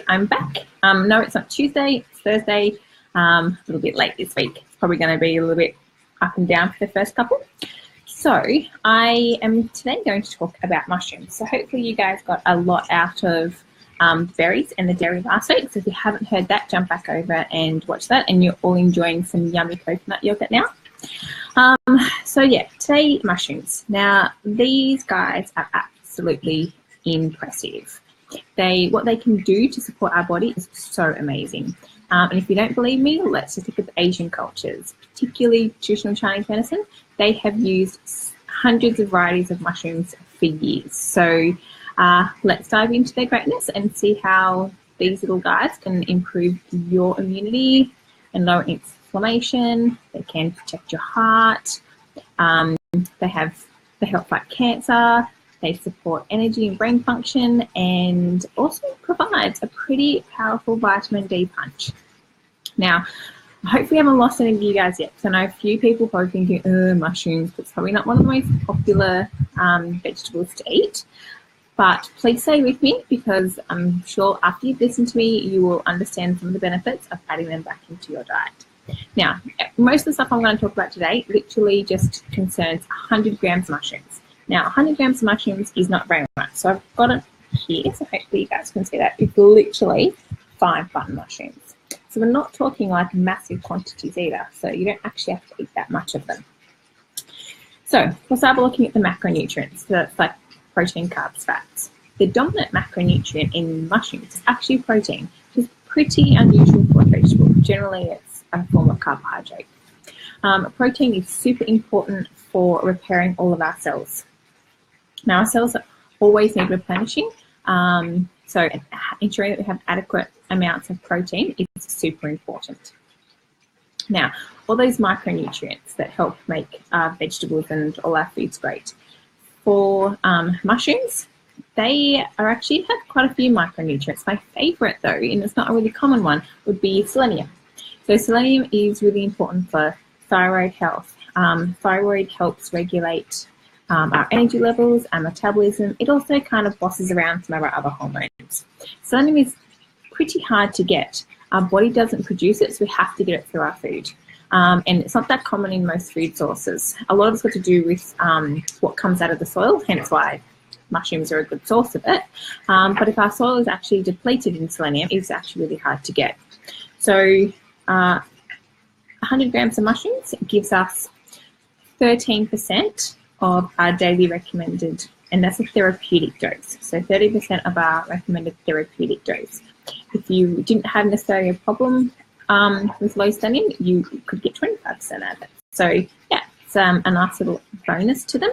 I'm back. No, it's not Tuesday, it's Thursday. A little bit late this week. It's probably going to be a little bit up and down for the first couple. So I am today going to talk about mushrooms. So hopefully you guys got a lot out of berries and the dairy last week. So if you haven't heard that, jump back over and watch that, and you're all enjoying some yummy coconut yogurt now. So yeah, today mushrooms. Now these guys are absolutely impressive. What they can do to support our body is so amazing. And if you don't believe me, let's just look at the Asian cultures, particularly traditional Chinese medicine. They have used hundreds of varieties of mushrooms for years. So let's dive into their greatness and see how these little guys can improve your immunity and lower inflammation. They can protect your heart. They help fight cancer. They support energy and brain function, and also provides a pretty powerful vitamin D punch. Now, hopefully I haven't lost any of you guys yet, because I know a few people probably thinking, mushrooms, but it's probably not one of the most popular vegetables to eat. But please stay with me, because I'm sure after you've listened to me, you will understand some of the benefits of adding them back into your diet. Now, most of the stuff I'm going to talk about today literally just concerns 100 grams of mushrooms. Now, 100 grams of mushrooms is not very much. So I've got it here, so hopefully you guys can see that. It's literally 5 button mushrooms. So we're not talking like massive quantities either. So you don't actually have to eat that much of them. So we'll start by looking at the macronutrients. So that's like protein, carbs, fats. The dominant macronutrient in mushrooms is actually protein, which is pretty unusual for a vegetable. Generally, it's a form of carbohydrate. Protein is super important for repairing all of our cells. Now, our cells always need replenishing, so ensuring that we have adequate amounts of protein is super important. Now, all those micronutrients that help make our vegetables and all our foods great. For mushrooms, they actually have quite a few micronutrients. My favourite, though, and it's not a really common one, would be selenium. So selenium is really important for thyroid health. Thyroid helps regulate our energy levels, our metabolism. It also kind of bosses around some of our other hormones. Selenium is pretty hard to get. Our body doesn't produce it, so we have to get it through our food. And it's not that common in most food sources. A lot of it's got to do with what comes out of the soil, hence why mushrooms are a good source of it. But if our soil is actually depleted in selenium, it's actually really hard to get. So 100 grams of mushrooms gives us 13% of our daily recommended, and that's a therapeutic dose. So 30% of our recommended therapeutic dose. If you didn't have necessarily a problem with low selenium, you could get 25% out of it. So yeah, it's a nice little bonus to them.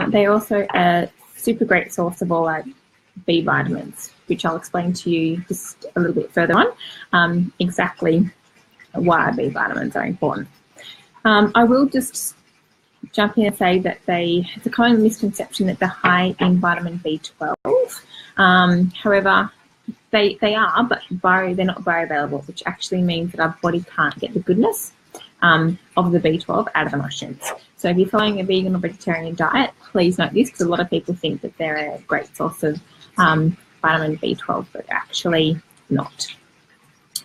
They're also a super great source of all our B vitamins, which I'll explain to you just a little bit further on, exactly why B vitamins are important. I will just jump in and say that it's a common misconception that they're high in vitamin B12. However, they are, but they're not bioavailable, which actually means that our body can't get the goodness of the B12 out of the mushrooms. So if you're following a vegan or vegetarian diet, please note this, because a lot of people think that they're a great source of vitamin B12, but actually not.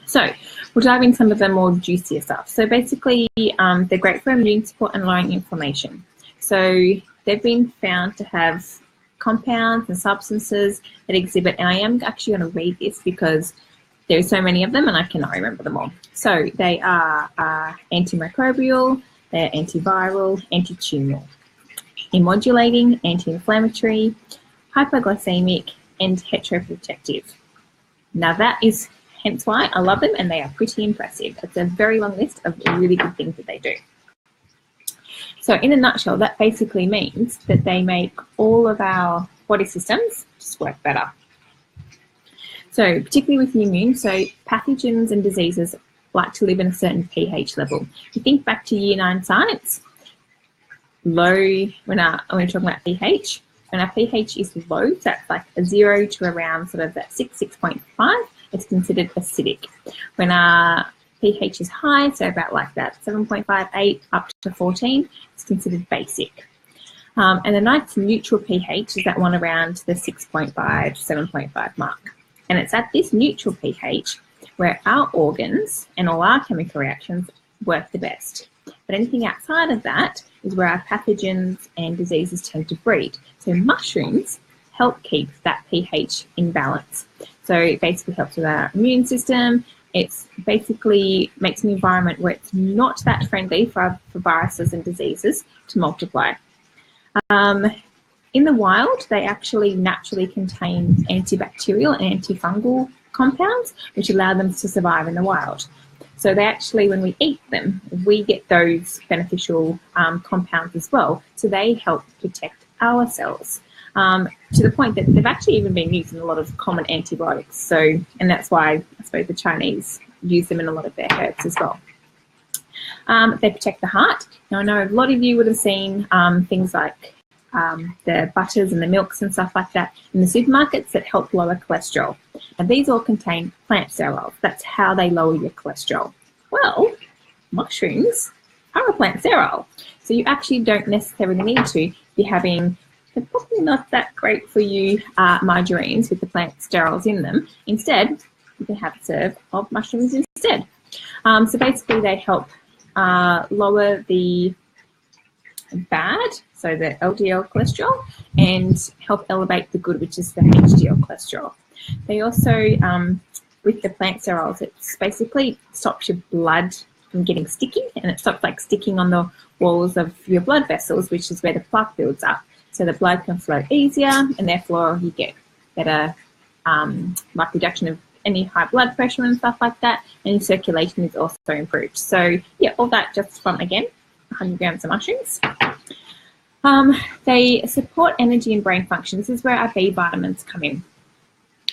So we'll dive in some of the more juicier stuff. So basically, they're great for immune support and lowering inflammation. So they've been found to have compounds and substances that exhibit, and I am actually going to read this because there's so many of them and I cannot remember them all. So they are antimicrobial, they're antiviral, anti-tumoral, immodulating, anti-inflammatory, hypoglycemic, and heteroprotective. Now that is hence why I love them, and they are pretty impressive. It's a very long list of really good things that they do. So in a nutshell, that basically means that they make all of our body systems just work better. So particularly with the immune, so pathogens and diseases like to live in a certain pH level. If you think back to year 9 science, low, when we're talking about pH, when our pH is low, so that's like a 0 to around sort of that 6.5, it's considered acidic. When our pH is high, so about like that 7.58 up to 14, it's considered basic. And a nice neutral pH is that one around the 6.5 to 7.5 mark. And it's at this neutral pH where our organs and all our chemical reactions work the best. But anything outside of that is where our pathogens and diseases tend to breed. So mushrooms help keep that pH in balance. So it basically helps with our immune system. It's basically makes an environment where it's not that friendly for viruses and diseases to multiply. In the wild, they actually naturally contain antibacterial and antifungal compounds, which allow them to survive in the wild. So they actually, when we eat them, we get those beneficial compounds as well. So they help protect our cells to the point that they've actually even been used in a lot of common antibiotics. So, and that's why I suppose the Chinese use them in a lot of their herbs as well. They protect the heart. Now I know a lot of you would have seen things like the butters and the milks and stuff like that in the supermarkets that help lower cholesterol. And these all contain plant sterols. That's how they lower your cholesterol. Well, mushrooms are a plant sterol. So you actually don't necessarily need to be having the probably not that great for you margarines with the plant sterols in them. Instead, you can have a serve of mushrooms instead. So basically they help lower the bad, so the LDL cholesterol, and help elevate the good, which is the HDL cholesterol. They also, with the plant sterols, it basically stops your blood from getting sticky, and it stops like sticking on the walls of your blood vessels, which is where the plaque builds up. So the blood can flow easier, and therefore you get better like reduction of any high blood pressure and stuff like that, and your circulation is also improved. So yeah, all that just from, again, 100 grams of mushrooms. They support energy and brain function. This is where our B vitamins come in.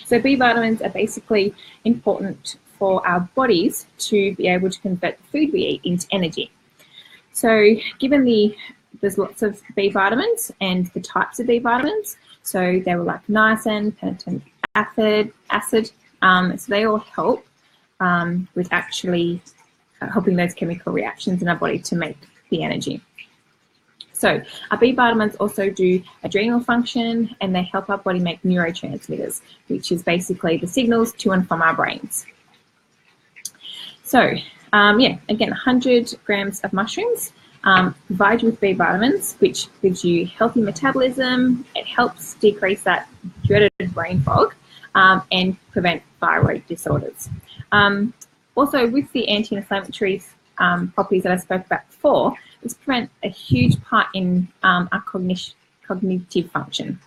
So B vitamins are basically important for our bodies to be able to convert the food we eat into energy. So given there's lots of B vitamins and the types of B vitamins, so they were like niacin, pantotenic acid, so they all help with actually helping those chemical reactions in our body to make the energy. So our B vitamins also do adrenal function, and they help our body make neurotransmitters, which is basically the signals to and from our brains. So yeah, again, 100 grams of mushrooms provide you with B vitamins, which gives you healthy metabolism. It helps decrease that dreaded brain fog and prevent thyroid disorders. Also, with the anti-inflammatory properties that I spoke about before, this prevents a huge part in our cognitive function.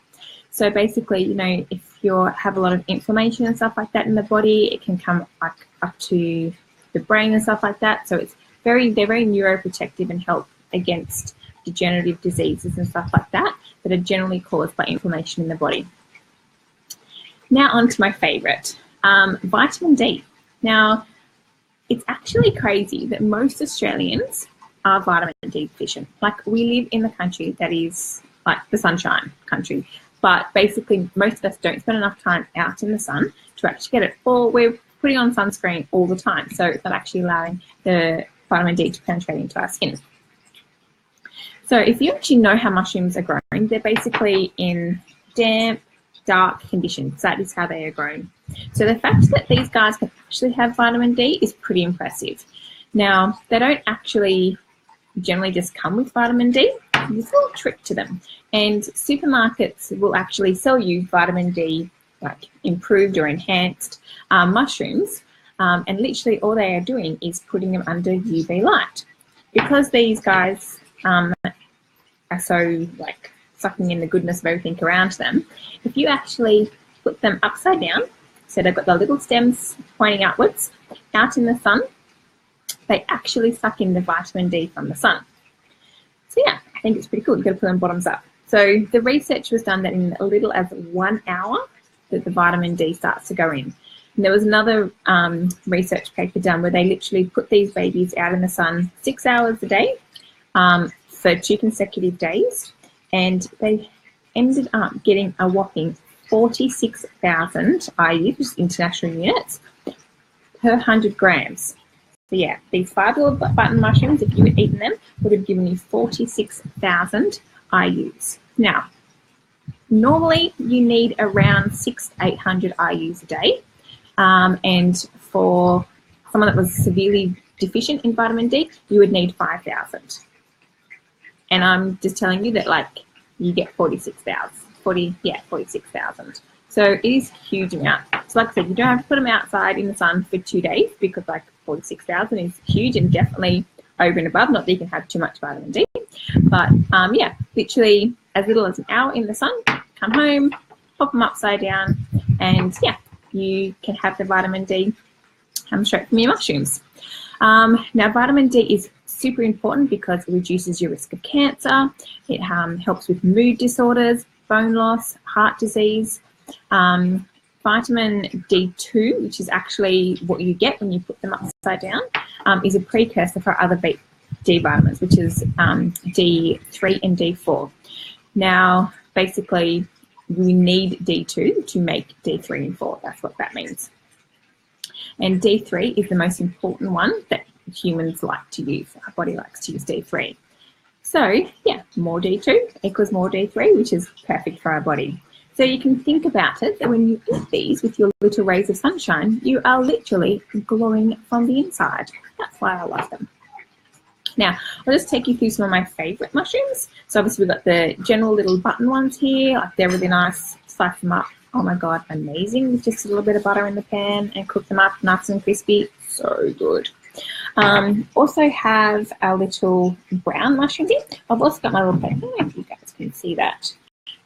So basically, you know, if you have a lot of inflammation and stuff like that in the body, it can come like up to the brain and stuff like that. So it's they're very neuroprotective and help against degenerative diseases and stuff like that that are generally caused by inflammation in the body. Now on to my favorite, vitamin D. Now, it's actually crazy that most Australians are vitamin D deficient. Like, we live in the country that is like the sunshine country, but basically most of us don't spend enough time out in the sun to actually get it, or we're putting on sunscreen all the time, so it's not actually allowing the vitamin D to penetrate into our skin. So if you actually know how mushrooms are grown, they're basically in damp, dark conditions. That is how they are grown. So the fact that these guys can actually have vitamin D is pretty impressive. Now, they don't actually generally just come with vitamin D. There's a little trick to them. And supermarkets will actually sell you vitamin D, like improved or enhanced mushrooms. And literally all they are doing is putting them under UV light. Because these guys are so like sucking in the goodness of everything around them, if you actually put them upside down, so they've got the little stems pointing outwards, out in the sun, they actually suck in the vitamin D from the sun. So yeah, I think it's pretty cool. You've got to put them bottoms up. So the research was done that in a little as 1 hour that the vitamin D starts to go in. And there was another research paper done where they literally put these babies out in the sun 6 hours a day for 2 consecutive days, and they ended up getting a whopping 46,000 IU, which is international units, per 100 grams. So yeah, these 5 little button mushrooms, if you had eaten them, would have given you 46,000 IUs. Now, normally you need around 600 to 800 IUs a day. And for someone that was severely deficient in vitamin D, you would need 5,000. And I'm just telling you that, like, you get 46,000. So it is a huge amount. So like I said, you don't have to put them outside in the sun for 2 days, because like 46,000 is huge and definitely over and above. Not that you can have too much vitamin D, but yeah, literally as little as an hour in the sun, come home, pop them upside down, and yeah, you can have the vitamin D straight from your mushrooms. Now, vitamin D is super important because it reduces your risk of cancer. It helps with mood disorders, bone loss, heart disease. Vitamin D2, which is actually what you get when you put them upside down, is a precursor for other D vitamins, which is D3 and D4. Now, basically, we need D2 to make D3 and 4. That's what that means. And D3 is the most important one that humans like to use. Our body likes to use D3. So, yeah, more D2 equals more D3, which is perfect for our body. So you can think about it that when you eat these with your little rays of sunshine, you are literally glowing from the inside. That's why I love them. Now, I'll just take you through some of my favourite mushrooms. So obviously we've got the general little button ones here. Like, they're really nice. Slice them up. Oh my God, amazing. With just a little bit of butter in the pan and cook them up nice and crispy. So good. Also have our little brown mushrooms here. I've also got my little plate. I don't know if you guys can see that.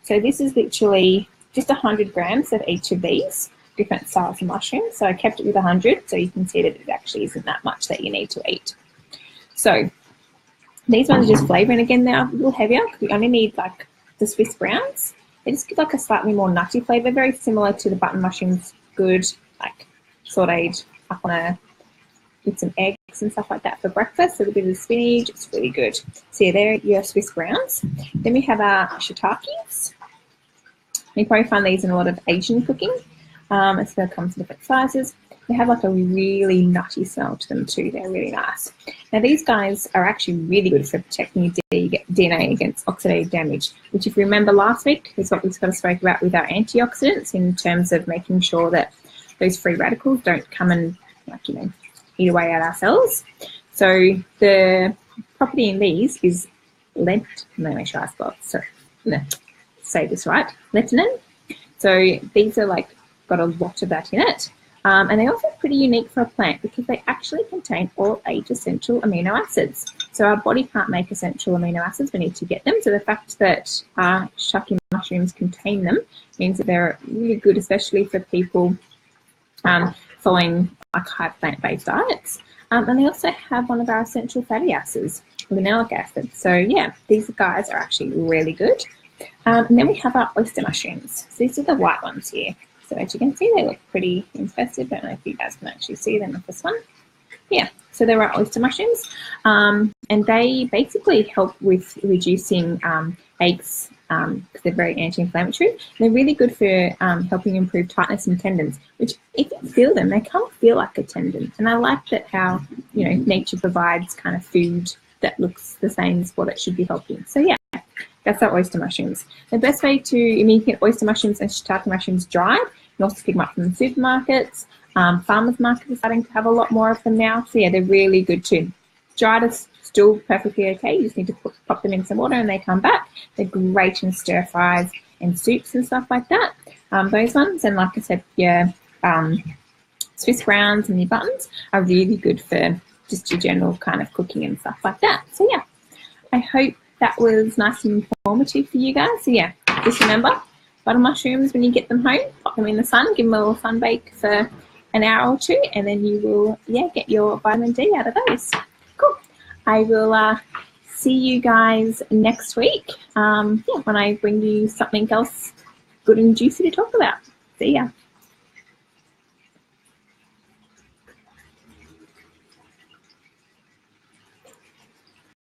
So this is literally just 100 grams of each of these different styles of mushrooms. So I kept it with 100, so you can see that it actually isn't that much that you need to eat. So these ones are just flavouring. Again, they're a little heavier because we only need like the Swiss browns. They just give like a slightly more nutty flavour, very similar to the button mushrooms. Good, like sautéed up on with some eggs and stuff like that for breakfast. A little bit of spinach. It's really good. So yeah, there are your Swiss browns. Then we have our shiitakes. You probably find these in a lot of Asian cooking. So they come in different sizes. They have like a really nutty smell to them too. They're really nice. Now these guys are actually really good for protecting your DNA against oxidative damage, which, if you remember last week, is what we sort of spoke about with our antioxidants in terms of making sure that those free radicals don't come and, like, you know, eat away at our cells. So the property in these is let me make sure I spell it. So say this right, lecithin. So these are like got a lot of that in it. And they're also pretty unique for a plant because they actually contain all 8 essential amino acids. So our body can't make essential amino acids, we need to get them. So the fact that shiitake mushrooms contain them means that they're really good, especially for people following like high plant-based diets. And they also have one of our essential fatty acids, linoleic acid. So yeah, these guys are actually really good. And then we have our oyster mushrooms. So these are the white ones here. So as you can see, they look pretty infested. Don't know if you guys can actually see them with this one. Yeah, so there are oyster mushrooms. And they basically help with reducing aches because they're very anti-inflammatory. They're really good for helping improve tightness in tendons, which if you feel them, they kind of feel like a tendon. And I like that how, you know, nature provides kind of food that looks the same as what it should be helping. So yeah. That's our oyster mushrooms. The best way to, you can get oyster mushrooms and shiitake mushrooms dried. You can also pick them up from the supermarkets. Farmers markets are starting to have a lot more of them now. So yeah, they're really good too. Dried is still perfectly okay. You just need to pop them in some water and they come back. They're great in stir fries and soups and stuff like that. Those ones, and like I said, yeah, Swiss browns and your buttons are really good for just your general kind of cooking and stuff like that. So yeah, I hope that was nice and informative for you guys. So yeah, just remember, butter mushrooms, when you get them home, pop them in the sun, give them a little sun bake for an hour or 2, and then you will, yeah, get your vitamin D out of those. Cool. I will see you guys next week, yeah, when I bring you something else good and juicy to talk about. See ya.